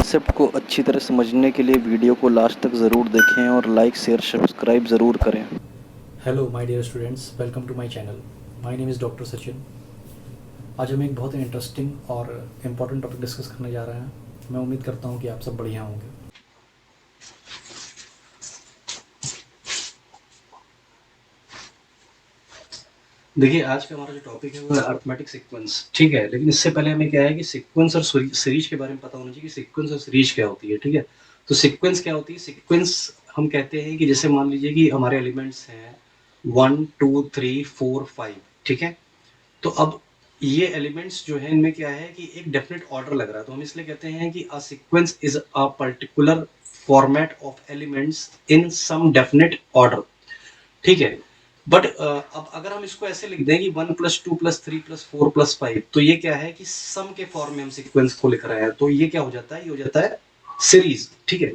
Concept को अच्छी तरह समझने के लिए वीडियो को लास्ट तक ज़रूर देखें और लाइक शेयर सब्सक्राइब ज़रूर करें। Hello my dear students, welcome to my channel. My name is doctor Sachin. आज हम एक बहुत ही इंटरेस्टिंग और इम्पॉर्टेंट टॉपिक डिस्कस करने जा रहे हैं। मैं उम्मीद करता हूँ कि आप सब बढ़िया होंगे। देखिए, आज का हमारा जो टॉपिक है वो है अरिथमेटिक सीक्वेंस। ठीक है, लेकिन इससे पहले हमें क्या है कि सीक्वेंस और सीरीज के बारे में पता होना चाहिए कि सीक्वेंस और सीरीज क्या होती है। ठीक है, तो सीक्वेंस क्या होती है? सीक्वेंस हम कहते हैं कि जैसे मान लीजिए कि हमारे एलिमेंट्स हैं 1 2 3 4 5। ठीक है, तो अब ये एलिमेंट्स जो है इनमें क्या है कि एक डेफिनेट ऑर्डर लग रहा है, तो हम इसलिए कहते हैं कि a sequence is a particular format of elements in some definite order. ठीक है, बट अब अगर हम इसको ऐसे लिख दें कि 1+2+3+4+5, तो ये क्या है कि सम के फॉर्म में हम सीक्वेंस को लिख रहे हैं, तो ये क्या हो जाता है? ये हो जाता है सीरीज। ठीक है,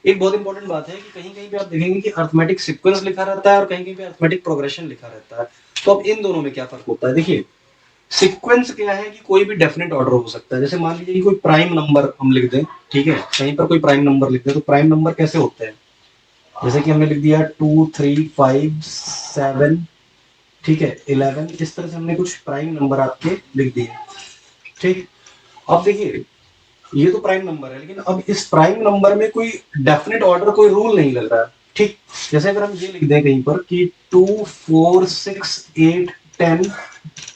एक बहुत इंपॉर्टेंट बात है कि कहीं कहीं पे आप देखेंगे कि अरिथमेटिक सीक्वेंस लिखा रहता है और कहीं कहीं पे अरिथमेटिक प्रोग्रेशन लिखा रहता है। तो अब इन दोनों में क्या फर्क होता है? देखिए, सीक्वेंस क्या है कि कोई भी डेफिनेट ऑर्डर हो सकता है। जैसे मान लीजिए कि कोई प्राइम नंबर हम लिख दें, ठीक है, कहीं पर कोई प्राइम नंबर लिख दें, तो प्राइम नंबर कैसे होते हैं? जैसे कि हमने लिख दिया 2 3 5 7, ठीक है, 11, इस तरह से हमने कुछ प्राइम नंबर आपके लिख दिए। ठीक, अब देखिए ये तो प्राइम नंबर है, लेकिन अब इस प्राइम नंबर में कोई डेफिनेट ऑर्डर, कोई रूल नहीं लग रहा है। ठीक, जैसे अगर हम ये लिख दें कहीं पर कि 2 4 6 8 10,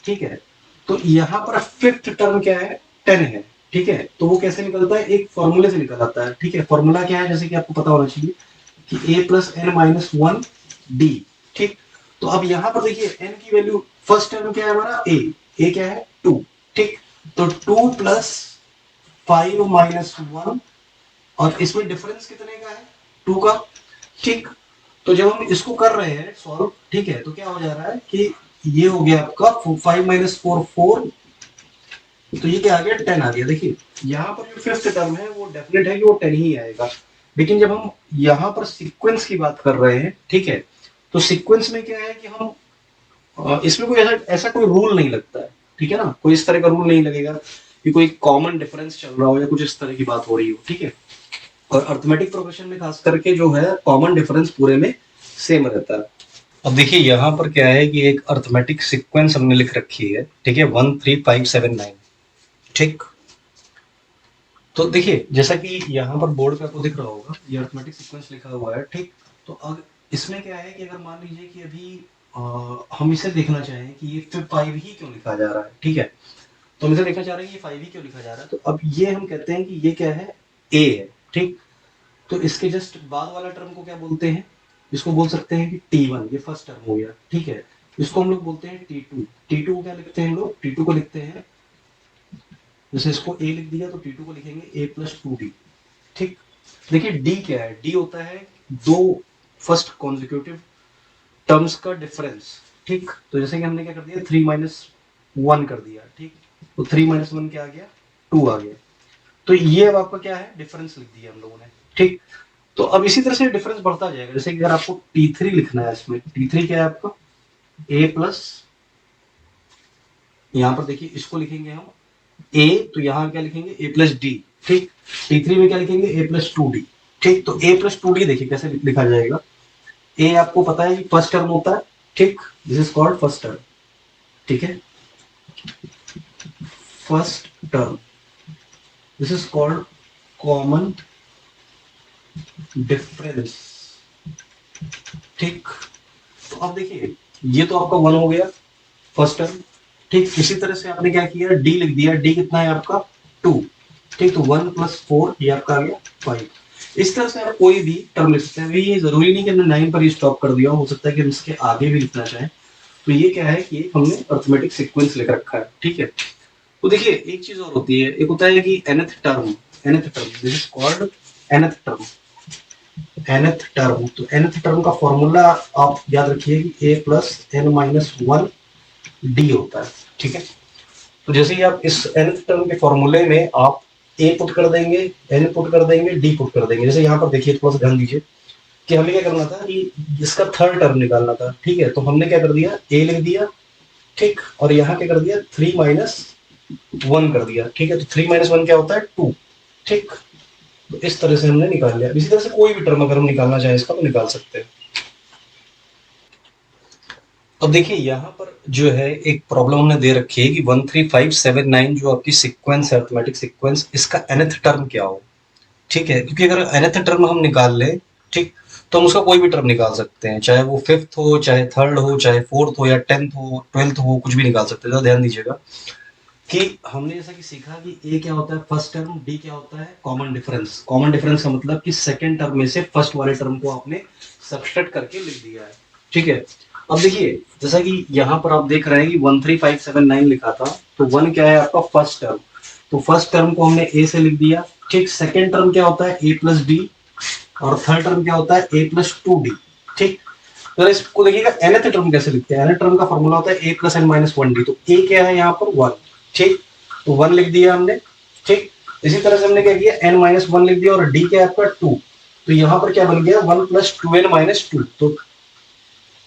ठीक है, तो यहाँ पर फिफ्थ टर्म क्या है? 10 है। ठीक है, तो वो कैसे निकलता है? एक फॉर्मूले से निकल आता है। ठीक है, फॉर्मूला क्या है? जैसे कि आपको पता होना चाहिए कि a+n-1d। ठीक, तो अब यहां पर देखिए n की वैल्यू, फर्स्ट टर्म क्या है हमारा? a क्या है? 2। ठीक, तो 2 प्लस 5 माइनस 1, और इसमें डिफरेंस कितने का है? 2 का। ठीक, तो जब हम इसको कर रहे हैं सॉल्व, ठीक है, तो क्या हो जा रहा है कि ये हो गया आपका 5 माइनस 4 4, तो ये क्या आ गया? 10 आ गया। देखिए यहाँ पर जो फिफ्थ टर्म है वो डेफिनेट है कि वो 10 ही आएगा, लेकिन जब हम यहाँ पर सीक्वेंस की बात कर रहे हैं, ठीक है, तो सीक्वेंस में क्या है कि हम इसमें कोई ऐसा ऐसा कोई रूल नहीं लगता है। ठीक है ना, कोई इस तरह का रूल नहीं लगेगा कि कोई कॉमन डिफरेंस चल रहा हो या कुछ इस तरह की बात हो रही हो। ठीक है, और अर्थमेटिक प्रोग्रेशन में खास करके जो है कॉमन डिफरेंस पूरे में सेम रहता है। अब देखिए यहाँ पर क्या है कि एक अर्थमेटिक सीक्वेंस हमने लिख रखी है। ठीक है, 1 3 5 7 9। ठीक, तो देखिए जैसा कि यहाँ पर बोर्ड पे आपको दिख रहा होगा ये अरिथमेटिक सीक्वेंस लिखा हुआ है। ठीक, तो अब इसमें क्या है कि अगर मान लीजिए कि अभी हम इसे देखना चाहें कि ये फिर 5 ही क्यों लिखा जा रहा है। ठीक है, तो हम इसे देखना चाह रहे हैं कि ये 5 ही क्यों लिखा जा रहा है, तो अब ये हम कहते हैं कि ये क्या है? ए है। ठीक, तो इसके जस्ट बाद वाला टर्म को क्या बोलते हैं? इसको बोल सकते हैं कि T1, ये फर्स्ट टर्म हो गया। ठीक है, इसको हम लोग बोलते हैं T2। T2 को क्या लिखते हैं हम लोग? T2 को लिखते हैं, जैसे इसको a लिख दिया तो T2 को लिखेंगे a+2d। ठीक, देखिए d क्या है? d होता है दो फर्स्ट कॉन्जिक्यूटिव टर्म्स का डिफरेंस। ठीक, तो जैसे कि हमने क्या कर दिया? 3 - 1 कर दिया। ठीक, तो 3 - 1 क्या आ गया? 2 आ गया। तो ये अब आपका क्या है? डिफरेंस लिख दिया हम लोगों ने। ठीक, तो अब इसी तरह से डिफरेंस बढ़ता जाएगा। जैसे कि अगर आपको T3 लिखना है, इसमें T3 क्या है आपका? a प्लस, यहाँ पर देखिए इसको लिखेंगे हम a, तो यहाँ क्या लिखेंगे? a+d। ठीक, T3 में क्या लिखेंगे? a+2d। ठीक, तो a+2d देखिए कैसे लिखा जाएगा? a आपको पता है कि फर्स्ट टर्म होता है। ठीक, this is called first term. ठीक है, first term, this is called common difference. ठीक, तो अब देखिए ये तो आपका 1 हो गया फर्स्ट टर्म। ठीक, इसी तरह से आपने क्या किया? d लिख दिया। d कितना है आपका? 2। ठीक, तो 1+4 ये आपका आ गया 5। इस तरह से आप कोई भी टर्म लिख सकते हैं। ये जरूरी नहीं कि हमने 9 पर ही स्टॉप कर दिया, हो सकता है कि हम इसके आगे भी लिखना चाहें। तो ये क्या है कि हमने अरिथमेटिक सीक्वेंस लिख रखा है। ठीक है, तो देखिए एक चीज और होती है, एक होता है कि nth term. nth term, this is called nth term. nth term, तो nth टर्म का फॉर्मूला आप याद रखिए कि a+n-1 d होता है। ठीक है, तो जैसे ही आप इस nth टर्म के फॉर्मूले में आप a पुट कर देंगे, n पुट कर देंगे, d पुट कर देंगे। जैसे यहाँ पर देखिए, थोड़ा सा ध्यान दीजिए कि हमें क्या करना था कि इसका थर्ड टर्म निकालना था। ठीक है, तो हमने क्या कर दिया? a लिख दिया। ठीक, और यहाँ क्या कर दिया? 3 - 1 कर दिया। ठीक है, तो 3 - 1 क्या होता है? 2। ठीक, तो इस तरह से हमने निकाल लिया। इसी तरह से कोई भी टर्म अगर हम निकालना चाहें इसका तो निकाल सकते हैं। अब देखिए यहाँ पर जो है एक प्रॉब्लम हमने दे रखी है कि 13579 जो आपकी सीक्वेंस है, अरिथमेटिक सीक्वेंस, इसका nth टर्म क्या हो। ठीक है, क्योंकि अगर nth टर्म हम निकाल ले, ठीक, तो हम उसका कोई भी टर्म निकाल सकते हैं, चाहे वो फिफ्थ हो, चाहे थर्ड हो, चाहे फोर्थ हो, या 10th हो, 12th हो, कुछ भी निकाल सकते हैं। तो ध्यान दीजिएगा कि हमने जैसा कि सीखा कि ए क्या होता है फर्स्ट टर्म, डी क्या होता है कॉमन डिफरेंस। कॉमन डिफरेंस का मतलब कि सेकंड टर्म में से फर्स्ट वाले टर्म को आपने सब्सट्रैक्ट करके लिख दिया है। ठीक है, अब देखिए जैसा कि यहाँ पर आप देख रहे हैं कि 13579 लिखा था, तो 1 क्या है आपका फर्स्ट टर्म, तो फर्स्ट टर्म को हमने ए से लिख दिया। ठीक, सेकेंड टर्म क्या होता है ए प्लस डी, और थर्ड टर्म क्या होता है ए प्लस टू डी। ठीक, तो इसको देखिएगा nth टर्म कैसे लिखते हैं। nth टर्म का फॉर्मूला होता है a plus N minus one D, तो a क्या है यहाँ पर 1। ठीक, तो 1 लिख दिया हमने। ठीक, इसी तरह से हमने क्या किया n माइनस वन लिख दिया, और d क्या है आपका 2, तो यहाँ पर क्या बन गया 1 plus two N minus two, तो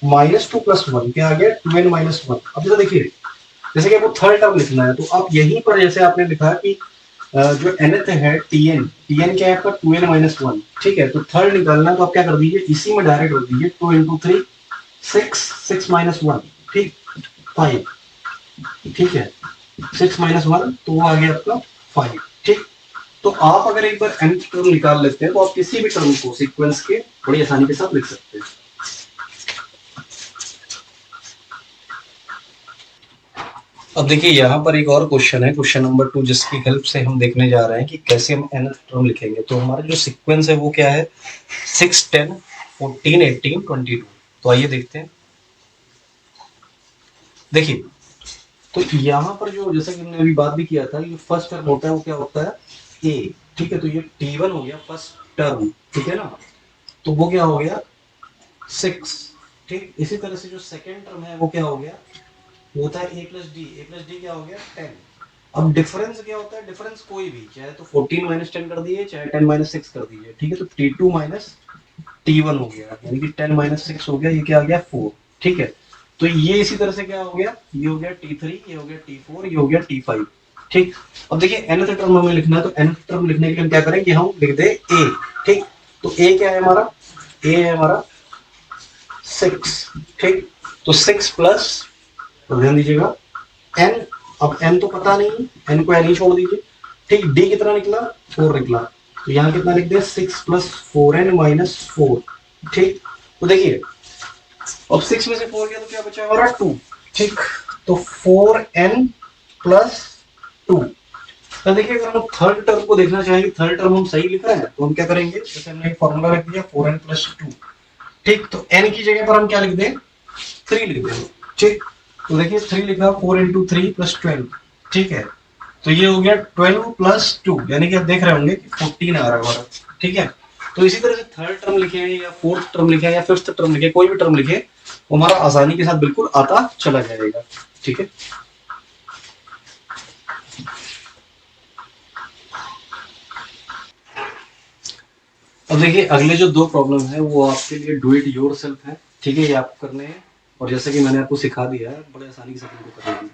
माइनस टू प्लस वन क्या आ गया 2n माइनस वन। अब जैसे देखिए जैसे कि आपको थर्ड टर्म लिखना है, तो आप यहीं पर जैसे आपने लिखा कि जो nth है tn, tn क्या है आपका 2n माइनस वन। ठीक है, तो थर्ड निकालना है तो आप क्या कर दीजिए इसी में डायरेक्ट रख दीजिए, 2 इंटू थ्री 6, 6 माइनस वन, ठीक 5। ठीक है, 6 माइनस वन तो वो आ गया आपका 5। ठीक, तो आप अगर एक बार nth टर्म निकाल लेते हैं तो आप किसी भी टर्म को सीक्वेंस के बड़ी आसानी के साथ लिख सकते हैं। अब देखिए यहाँ पर एक और क्वेश्चन है, क्वेश्चन नंबर 2, जिसकी हेल्प से हम देखने जा रहे हैं कि कैसे हम nth टर्म लिखेंगे। तो हमारा जो सीक्वेंस है वो क्या है 6, 10, 14, 18, 22। तो आइए देखते हैं। देखिए तो यहाँ पर जो जैसा कि हमने अभी बात भी किया था, ये फर्स्ट टर्म होता है वो क्या होता है ए। ठीक है, तो ये t1 हो गया फर्स्ट टर्म, ठीक है ना, तो वो क्या हो गया 6। ठीक, इसी तरह से जो सेकेंड टर्म है वो क्या हो गया, वो होता है ए प्लस डी। ए प्लस डी क्या हो गया 10। अब डिफरेंस क्या होता है, डिफरेंस कोई भी, चाहे तो 14 माइनस 10 कर दिए, चाहे 10 माइनस 6 कर दीजिए। ठीक है, तो t2 माइनस t1 हो गया, यानी कि 10 माइनस 6 हो गया, ये क्या आ गया 4। ठीक है, तो ये इसी तरह से क्या हो गया, ये हो गया t3, ये हो गया t4, ये हो गया t5। ठीक, अब देखिए nth टर्म हमें लिखना है, तो nth टर्म लिखने के लिए हम क्या करेंगे, हम लिख दे a। ठीक, तो a क्या है हमारा, a है हमारा 6। ठीक, तो 6 प्लस, तो ध्यान दीजिएगा n, अब n तो पता नहीं, n को n ही छोड़ दीजिए। ठीक, d कितना निकला 4 निकला, तो यहाँ कितना लिख दिया 6 प्लस 4n माइनस 4। ठीक, तो देखिए अब 6 में से 4 गया तो क्या बचा हमारा 2। ठीक, तो 4n प्लस 2। तो देखिए अगर हम थर्ड टर्म को देखना चाहेंगे, थर्ड टर्म हम सही लिख रहे हैं, तो हम क्या करेंगे, जैसे हमने फॉर्मूला रख दिया 4n प्लस 2। ठीक, तो n की जगह पर हम क्या लिख दें 3 लिख दें। ठीक, तो देखिए 3 लिखा 4 इंटू थ्री प्लस 12। ठीक है, तो ये हो गया 12 प्लस 2, यानी कि आप देख रहे होंगे कि 14 आ रहा है हमारा। ठीक है, तो इसी तरह से थर्ड टर्म लिखे या फोर्थ टर्म लिखे या फिफ्थ टर्म लिखे, कोई भी टर्म लिखे, वो हमारा आसानी के साथ बिल्कुल आता चला जाएगा। ठीक है, अब देखिए अगले जो 2 प्रॉब्लम है वो आपके लिए डू इट योर सेल्फ है। ठीक है, ये आपको करने हैं, और जैसे कि मैंने आपको सिखा दिया है, बड़े आसानी के साथ इनको कर लेंगे।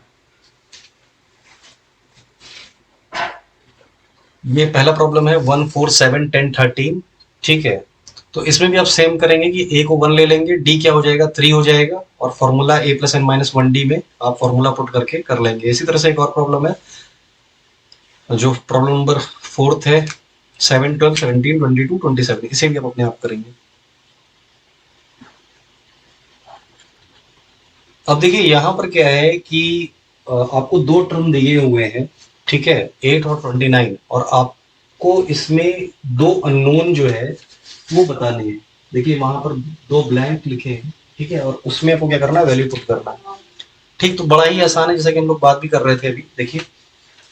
ये पहला प्रॉब्लम है 1, 4, 7, 10, 13। ठीक है, तो इसमें भी आप सेम करेंगे कि a को 1 ले लेंगे, d क्या हो जाएगा 3 हो जाएगा, और formula a plus N minus one D में आप फॉर्मूला पुट करके कर लेंगे। इसी तरह से एक और प्रॉब्लम है, जो प्रॉब्लम नंबर 4 है 7, 12, 17, 22, 27, इसे भी आप अपने आप करेंगे। अब देखिए यहाँ पर क्या है कि आपको 2 टर्म दिए हुए हैं, ठीक है 8 और 29, और आपको इसमें 2 अननोन जो है वो बताने हैं। देखिए वहां पर 2 ब्लैंक लिखे हैं, ठीक है, और उसमें आपको क्या करना है वैल्यू पुट करना है। ठीक, तो बड़ा ही आसान है, जैसा कि हम लोग बात भी कर रहे थे अभी। देखिए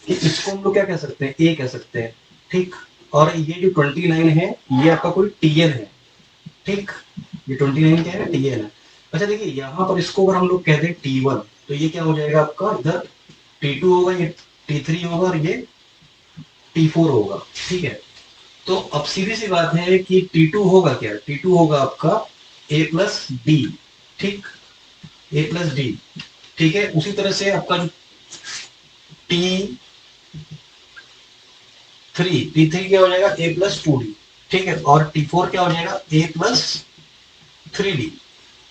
कि इसको हम लोग क्या कह सकते हैं, ए कह सकते हैं। ठीक, और ये जो 29 है ये आपका कोई टीएन है। ठीक, ये 29 क्या है टीएन है। अच्छा देखिए यहाँ पर इसको अगर हम लोग कहते हैं T1, तो ये क्या हो जाएगा आपका, इधर T2 होगा, ये T3 होगा, और ये T4 होगा। ठीक है, तो अब सीधी सी बात है कि T2 होगा क्या, T2 होगा आपका A प्लस डी। ठीक, A प्लस डी। ठीक है, उसी तरह से आपका जो T3 T3 क्या हो जाएगा a प्लस 2d, ठीक है, और T4 क्या हो जाएगा a प्लस 3d,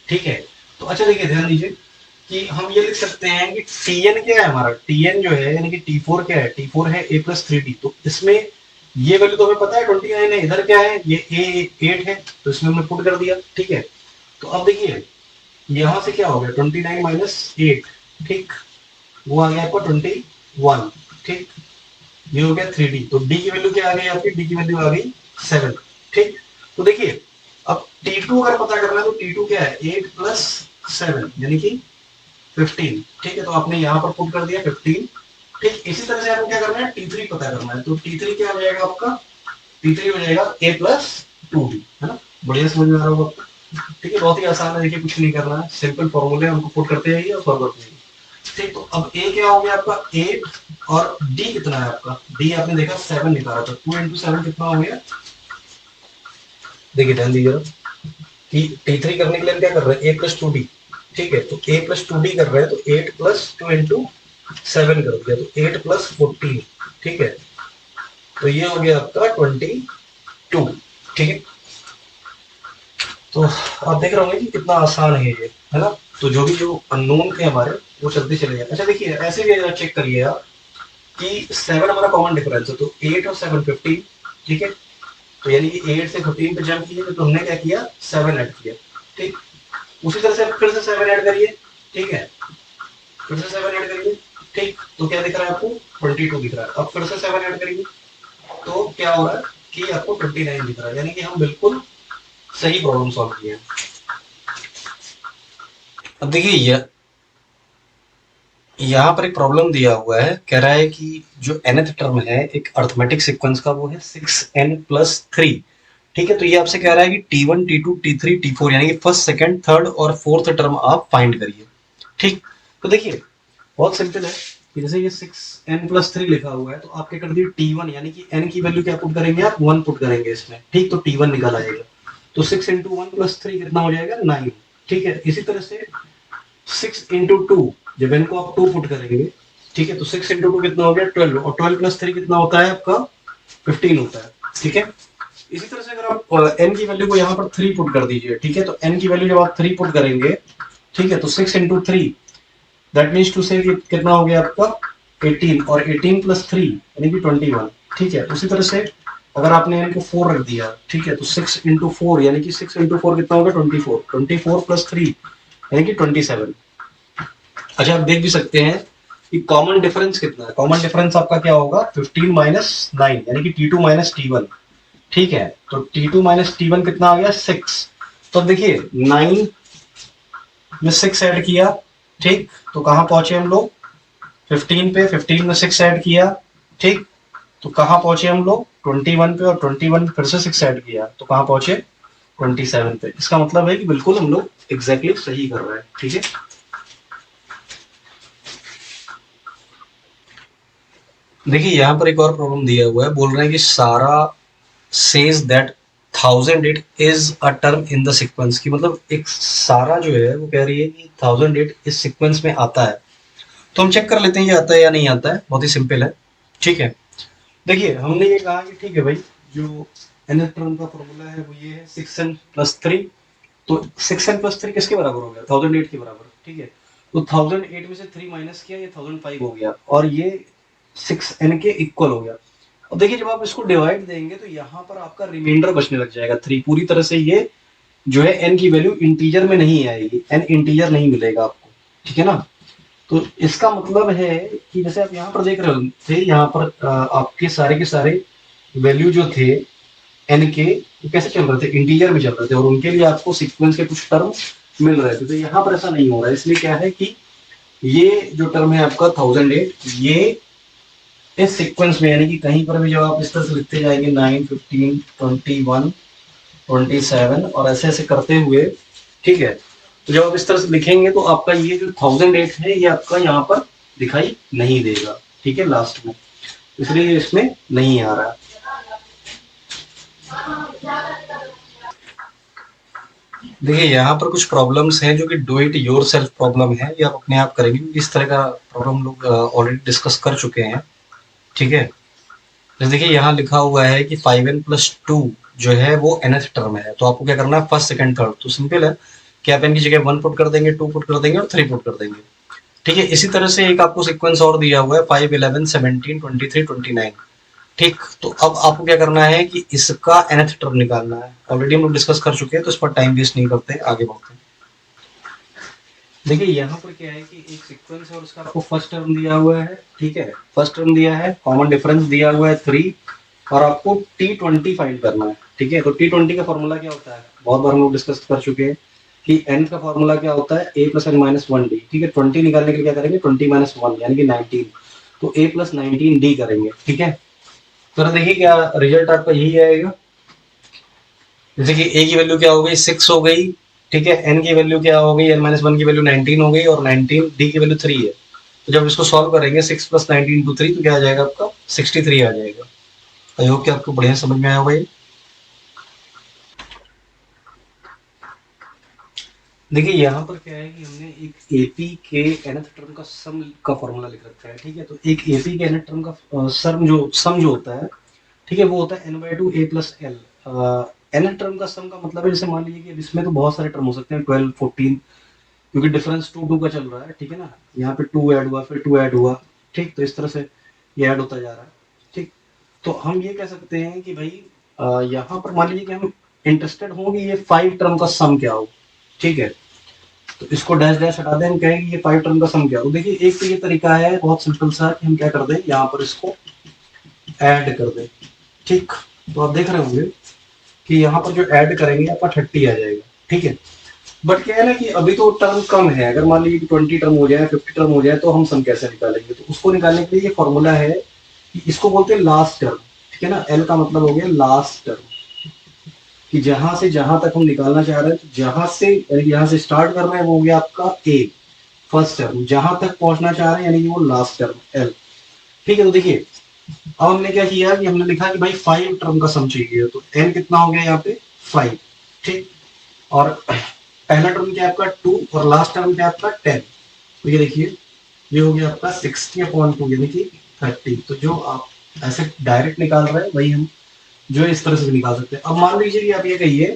ठीक है। तो अच्छा देखिए ध्यान दीजिए कि हम ये लिख सकते हैं कि Tn क्या है हमारा, Tn जो है यानी कि T4 क्या है, T4 है a प्लस 3d, तो इसमें ये वैल्यू तो हमें पता है 29 है, इधर क्या है ये a 8 है, तो इसमें हमने पुट कर दिया, ठीक है। तो अब देखिए यहां से क्या हो गया 29 माइनस 8, ठीक, वो आ गया आपका 21, ठीक, ये हो गया 3d, तो d की वैल्यू क्या आ गई आपकी, d की वैल्यू आ गई 7, ठीक। तो देखिए अब T2 अगर पता करना है तो T2 क्या है 8 प्लस 7 यानी कि 15, ठीक है, तो आपने यहाँ पर पुट कर दिया 15, ठीक। इसी तरह से आपको क्या करना है T3 पता करना है, तो T3 क्या हो जाएगा आपका, T3 हो जाएगा a प्लस 2d, है ना, बढ़िया समझ में आ रहा होगा आपको, ठीक है, बहुत ही आसान है, देखिए कुछ नहीं करना है, सिंपल फॉर्मूले हमको पुट करते जाइए और सॉल्व करते जाइए, ठीक। तो अब a क्या हो गया आपका 8 और d कितना है आपका, d आपने देखा 7 निकाला, तो 2 into 7 कितना हो गया, देखिए ध्यान दीजिए कि T3 करने के लिए हम क्या कर रहे हैं a प्लस 2d, ठीक है, तो a प्लस 2d कर रहे हैं, तो 8 प्लस 2 इंटू 7 कर दिया, तो 8 प्लस 14, ठीक है, तो ये हो गया आपका 22, ठीक है। तो आप देख रहे होंगे कि कितना आसान है ये, है ना, तो जो अननोन थे हमारे वो चलते चले जाए। अच्छा देखिए ऐसे भी चेक करिए आप कि 7 हमारा कॉमन डिफरेंस है, तो 8 और 7 15, ठीक है, तो यानी कि 8 से 15 पे जंप किए तो हमने क्या किया 7 ऐड किया, ठीक। उसी तरह से आप फिर से 7 ऐड करिए, ठीक है, फिर से 7 ऐड करिए, ठीक, तो क्या दिख रहा है आपको 22 दिख रहा है। अब फिर से 7 ऐड करिए तो क्या हो रहा है कि आपको 29 दिख रहा है, यानी कि हम बिल्कुल सही प्रॉब्लम सॉल्व किए हैं। अब देखिए यहाँ पर एक प्रॉब्लम दिया हुआ है, कह रहा है कि जो nth टर्म है एक अर्थमेटिक सीक्वेंस का वो है 6n प्लस 3, ठीक है, तो ये आपसे कह रहा है कि T1 T2 T3 T4 यानी कि फर्स्ट सेकंड थर्ड और फोर्थ टर्म आप फाइंड करिए, ठीक। तो देखिए बहुत सिंपल है कि जैसे ये 6n प्लस 3 लिखा हुआ है, तो आप क्या कर दिए T1 यानी कि n की वैल्यू क्या पुट करेंगे आप 1 पुट करेंगे इसमें, ठीक, तो T1 निकल आएगा, तो 6 इंटू 1 प्लस 3 कितना हो जाएगा 9, ठीक है। इसी तरह से 6 इंटू 2, जब इनको आप 2 पुट करेंगे, ठीक है, तो 6 इंटू 2 कितना हो गया 12, और 12 प्लस 3 कितना होता है आपका 15 होता है, ठीक है। इसी तरह से अगर आप n की वैल्यू को यहाँ पर 3 पुट कर दीजिए, ठीक है, तो n की वैल्यू जब आप 3 पुट करेंगे, ठीक है, तो 6 इंटू 3 दैट मीन्स टू से कितना हो गया आपका 18, और 18 प्लस 3 यानी कि 21, ठीक है। उसी तरह से अगर आपने n को 4 रख दिया, ठीक है, तो 6 इंटू 4 यानी कि 6 इंटू 4 कितना होगा 24, 24 प्लस 3 यानी कि 27। अच्छा आप देख भी सकते हैं कि कॉमन डिफरेंस कितना है, कॉमन डिफरेंस आपका क्या होगा 15 माइनस 9 यानी कि T2 माइनस T1, ठीक है, तो T2 माइनस T1 कितना आ गया 6, तो देखिए 9 में 6 ऐड किया, ठीक, तो कहां पहुंचे हम लोग 15 पे, 15 में 6 ऐड किया, ठीक, तो कहां पहुंचे हम लोग 21 पे, और 21 फिर से 6 ऐड किया तो कहां पहुंचे 27 पे। इसका मतलब है कि बिल्कुल हम लोग एग्जैक्टली सही कर रहे हैं, ठीक है। देखिए यहाँ पर एक और प्रॉब्लम दिया हुआ है, बोल रहे हैं कि सारा says that 1008 is a term in the sequence, की मतलब एक सारा जो है वो कह रही है कि 1008 इस सीक्वेंस में आता है, तो हम चेक कर लेते हैं ये आता है या नहीं आता है, बहुत ही सिंपल है, ठीक है। देखिए हमने ये कहा कि ठीक है भाई जो nth टर्म का फॉर्मूला है वो ये है 6n प्लस 3, तो 6n प्लस 3 किसके बराबर हो गया 1008 के बराबर, ठीक है, तो 1008 में से 3 माइनस किया ये 1005 हो गया, और ये 6n के इक्वल हो गया। अब देखिए जब आप इसको डिवाइड देंगे तो यहाँ पर आपका रिमाइंडर बचने लग जाएगा 3, पूरी तरह से ये जो है n की वैल्यू इंटीजर में नहीं आएगी, n इंटीजर नहीं मिलेगा आपको, ठीक है ना। तो इसका मतलब है कि जैसे आप यहाँ पर देख रहे थे, यहाँ पर आपके सारे के सारे वैल्यू जो थे n के वो कैसे चल रहे थे इंटीजर में चल रहे थे, और उनके लिए आपको सीक्वेंस के कुछ टर्म मिल रहे थे, तो यहाँ पर ऐसा नहीं हो रहा है, इसलिए क्या है कि ये जो टर्म है आपका 1008 ये इस सीक्वेंस में यानी कि कहीं पर भी जब आप इस तरह से लिखते जाएंगे 9 15 21 27 और ऐसे ऐसे करते हुए, ठीक है, तो जब आप इस तरह से लिखेंगे तो आपका ये जो 1008 है ये आपका यहाँ पर दिखाई नहीं देगा, ठीक है, लास्ट में, इसलिए इसमें नहीं आ रहा। देखिए यहाँ पर कुछ प्रॉब्लम्स हैं जो कि do it your self problem है, ये आप अपने आप करेंगे, इस तरह का प्रॉब्लम लोग ऑलरेडी डिस्कस कर चुके हैं, ठीक है। जैसे देखिए यहाँ लिखा हुआ है कि 5n+2 जो है वो nth टर्म है, तो आपको क्या करना है फर्स्ट सेकंड थर्ड, तो सिंपल है कि आप n की जगह 1 पुट कर देंगे, 2 पुट कर देंगे और 3 पुट कर देंगे। ठीक है, इसी तरह से एक आपको सीक्वेंस और दिया हुआ है 5, 11, 17, 23, 29। ठीक, तो अब आपको क्या करना है कि इसका nth टर्म निकालना है। ऑलरेडी हम लोग डिस्कस कर चुके हैं, तो इस पर टाइम वेस्ट नहीं करते, आगे बढ़ते हैं। देखिए यहाँ पर क्या है कि एक सीक्वेंस है और उसका आपको फर्स्ट टर्म दिया हुआ है। ठीक है, फर्स्ट टर्म दिया है, कॉमन डिफरेंस दिया हुआ है 3 और आपको T20 फाइंड करना है। ठीक है, तो T20 का फॉर्मूला क्या होता है, बहुत बार हम लोग डिस्कस कर चुके हैं कि n का फॉर्मूला क्या होता है a+n-1d। ठीक है, 20 निकालने के लिए क्या करेंगे 20-1 यानी कि 19, तो a+19d करेंगे। ठीक है, तो देखिए क्या रिजल्ट आपका यही आएगा। जैसे कि a की वैल्यू क्या हो गई 6 हो गई। ठीक है, n की वैल्यू क्या हो गई n-1 की वैल्यू 19 हो गई और 19 d की वैल्यू 3 है। तो जब इसको सॉल्व करेंगे 6 + 19 × 3 तो क्या आ जाएगा आपका 63 आ जाएगा। आई होप कि आपको बढ़िया समझ में आया होगा ये। देखिए यहाँ पर क्या है कि हमने एक एपी के nth टर्म का सम का फॉर्मूला लिख रखा है। ठीक है, तो एक एपी के nth टर्म का सम जो होता है, ठीक है, वो होता है n/2 a+l। nth टर्म का सम का मतलब है, जैसे मान लीजिए कि इसमें तो बहुत सारे टर्म हो सकते हैं 12, 14, क्योंकि डिफरेंस 2 का चल रहा है। ठीक है ना, यहाँ पे 2 ऐड हुआ, फिर 2 ऐड हुआ। ठीक, तो इस तरह से ये ऐड होता जा रहा है। ठीक, तो हम ये कह सकते हैं कि भाई यहाँ पर मान लीजिए कि हम इंटरेस्टेड हों कि ये 5 टर्म का सम क्या हो। ठीक है, तो इसको डैश डैश हटा दें, हम कहें कि ये 5 टर्म का सम क्या हो। देखिए एक तो ये तरीका है बहुत सिंपल सा कि हम क्या कर दें, यहाँ पर इसको ऐड कर दें। ठीक, तो आप देख रहे होंगे कि यहाँ पर जो ऐड करेंगे आपका 30 आ जाएगा। ठीक है, बट क्या है ना कि अभी तो टर्म कम है, अगर मान लीजिए 20 टर्म हो जाए, 50 टर्म हो जाए, तो हम सम कैसे निकालेंगे। तो उसको निकालने के लिए ये फॉर्मूला है कि इसको बोलते हैं लास्ट टर्म। ठीक है ना, एल का मतलब हो गया लास्ट टर्म, कि जहां से जहां तक हम निकालना चाह रहे हैं, तो जहां से यहाँ से स्टार्ट कर रहे हैं वो हो गया आपका ए फर्स्ट टर्म, जहां तक पहुंचना चाह रहे हैं यानी कि वो लास्ट टर्म एल। ठीक है, तो देखिए अब हमने क्या किया कि हमने लिखा कि भाई 5 टर्म का सम चाहिए, तो एन कितना हो गया यहाँ पे 5। ठीक, और पहला टर्म क्या है आपका 2 और लास्ट टर्म क्या है आपका 10। तो ये देखिए ये हो गया आपका 60/2 यानी कि 30। तो जो आप ऐसे डायरेक्ट निकाल रहे हैं वही हम जो है इस तरह से भी निकाल सकते हैं। अब मान लीजिए कि आप ये कहिए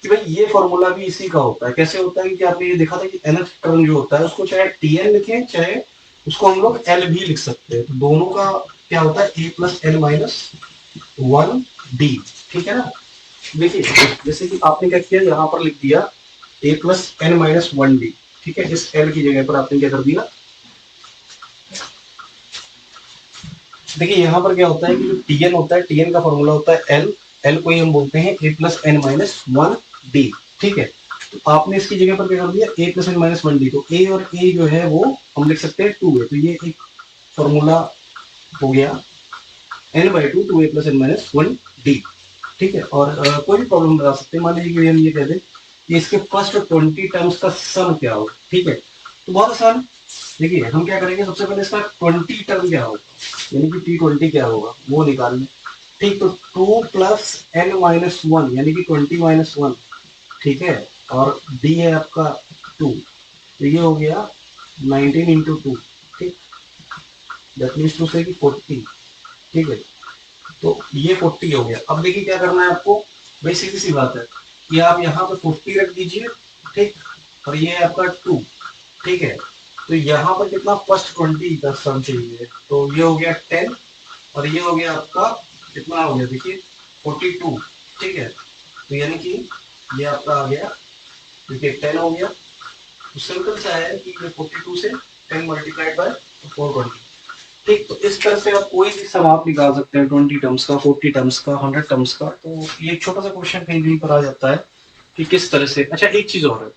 कि भाई ये फॉर्मूला भी इसी का होता है। कैसे होता है कि आपने ये देखा था कि nth टर्म जो होता है उसको चाहे tn लिखें, चाहे उसको हम लोग l भी लिख सकते हैं। तो दोनों का क्या होता है a+n-1d। ठीक है ना, देखिए जैसे कि आपने क्या किया यहाँ पर लिख दिया a+n-1d। ठीक है, इस l की जगह पर आपने क्या कर दिया, देखिए यहाँ पर क्या होता है कि जो tn होता है, tn का फॉर्मूला होता है l, l को ही हम बोलते हैं a+n-1d। ठीक है, तो आपने इसकी जगह पर क्या कर दिया a+n-1d, तो a और a जो है वो हम लिख सकते हैं 2 है। तो ये एक फॉर्मूला हो गया n/2 2 a+n-1d। ठीक है, और कोई भी प्रॉब्लम बता सकते हैं। मान लीजिए कि हम ये कह दें कि इसके फर्स्ट 20 टर्म्स का सम क्या हो। ठीक है, तो बहुत आसान, देखिए हम क्या करेंगे, सबसे पहले इसका 20 टर्म क्या होगा यानी कि T20 क्या होगा वो निकाल लें। ठीक, तो 2 + n-1 यानी कि 20-1। ठीक है, और d है आपका 2, तो ये हो गया 19 × 2। ठीक, दैट मीन्स टू से कि 40। ठीक है, तो ये 40 हो गया। अब देखिए क्या करना है आपको, भाई सीधी सी बात है कि आप यहाँ पे 40 रख दीजिए। ठीक, और ये है आपका 2। ठीक है, तो यहाँ पर कितना फर्स्ट 20 का सम चाहिए, तो ये हो गया 10 और ये हो गया आपका कितना हो गया देखिए 42। ठीक है, तो यानी कि ये आपका आ गया, देखिए 10 हो गया। तो सिंपल सा है कि ये 42 से 10 × 420। ठीक, तो इस तरह से आप कोई भी सम आप निकाल सकते हैं 20 टर्म्स का, 40 टर्म्स का, 100 टर्म्स का। तो ये एक छोटा सा क्वेश्चन कहीं कहीं पर आ जाता है कि किस तरह से। अच्छा एक चीज और है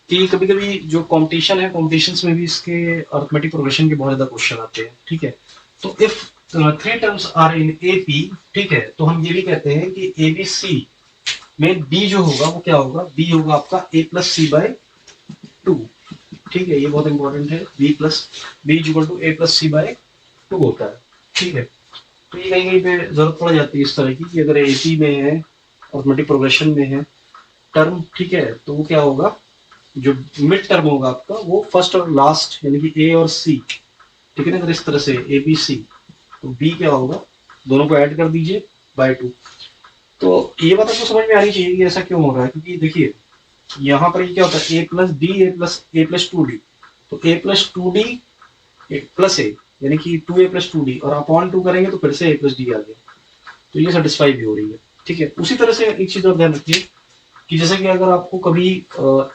कि कभी कभी जो कंपटीशन है, कॉम्पिटिशन्स में भी इसके अरिथमेटिक प्रोग्रेशन के बहुत ज्यादा क्वेश्चन आते हैं। ठीक है, तो if 3 terms are in AP, ठीक है, तो हम ये भी कहते हैं कि एबीसी में बी जो होगा वो क्या होगा, बी होगा आपका a+c/2। ठीक है, ये बहुत इंपॉर्टेंट है, b = a+c/2 होता है। ठीक है, तो ये कहीं कहीं पे जरूरत पड़ जाती है इस तरह की कि अगर एपी में है, अरिथमेटिक प्रोग्रेशन में है टर्म, ठीक है, तो वो क्या होगा, जो मिड टर्म होगा आपका वो फर्स्ट और लास्ट यानी कि ए और सी। ठीक है ना, अगर इस तरह से ए बी सी, तो बी क्या होगा, दोनों को ऐड कर दीजिए बाय 2। तो ये बात आपको समझ में आनी चाहिए कि ऐसा क्यों हो रहा है, क्योंकि देखिए यहाँ पर ये क्या होता है, ए प्लस टू डी, तो ए प्लस टू डी प्लस ए यानी कि 2a प्लस 2d, और अपॉन 2 करेंगे तो फिर से a प्लस डी आ गया, तो ये सेटिस्फाई भी हो रही है। ठीक है, उसी तरह से एक चीज और ध्यान रखिए कि जैसे कि अगर आपको कभी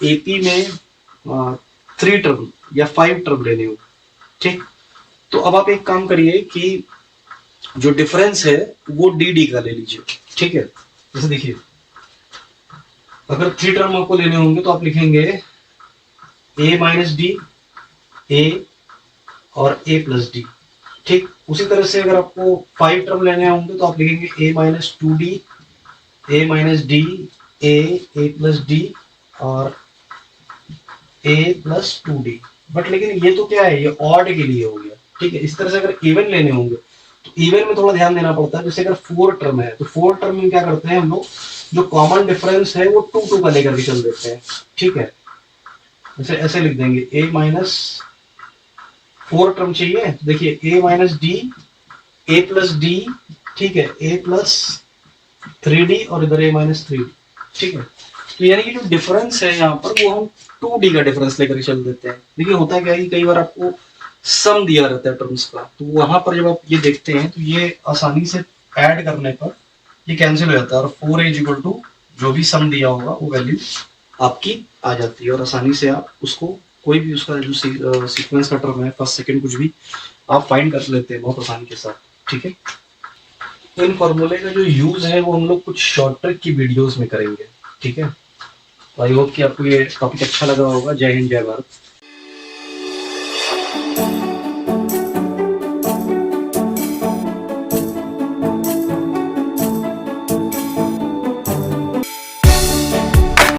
एपी में 3 टर्म या 5 टर्म लेने हो, ठीक, तो अब आप एक काम करिए कि जो डिफरेंस है वो डी डी का ले लीजिए। ठीक है, जैसे देखिए अगर 3 टर्म आपको लेने होंगे तो आप लिखेंगे a माइनस डी, ए और a प्लस डी। ठीक, उसी तरह से अगर आपको 5 टर्म लेने होंगे तो आप लिखेंगे a minus two D, a minus D, a plus D और a plus two D. But लेकिन ये तो क्या है, ये ऑड के लिए हो गया। ठीक है, इस तरह से अगर इवन लेने होंगे तो इवन में थोड़ा ध्यान देना पड़ता है। जैसे अगर 4 टर्म है तो 4 टर्म में क्या करते हैं हम लोग, जो कॉमन डिफरेंस है वो 2 का लेकर के चल देते हैं। ठीक है, जैसे ऐसे लिख देंगे a माइनस 4 टर्म चाहिए, देखिए a minus D, a plus D, ठीक है, a प्लस 3d और इधर a माइनस 3d। ठीक है, तो यानी कि जो डिफरेंस है यहाँ पर वो हम 2d का डिफरेंस लेकर के चल देते हैं। देखिए होता क्या है कि कई बार आपको सम दिया रहता है टर्म्स का, तो वहां पर जब आप ये देखते हैं तो ये आसानी से ऐड करने पर ये कैंसिल हो जाता है, और 4a इक्वल टू जो भी सम दिया होगा वो वैल्यू आपकी आ जाती है, और आसानी से आप उसको कोई भी उसका जो सीक्वेंस का टर्म है, फर्स्ट सेकंड कुछ भी, आप फाइंड कर लेते हैं बहुत आसानी के साथ। ठीक है, तो इन फॉर्मूले का जो यूज है वो हम लोग कुछ शॉर्ट ट्रिक की वीडियोस में करेंगे। ठीक है, तो आई होप कि आपको ये टॉपिक अच्छा लगा होगा। जय हिंद, जय भारत।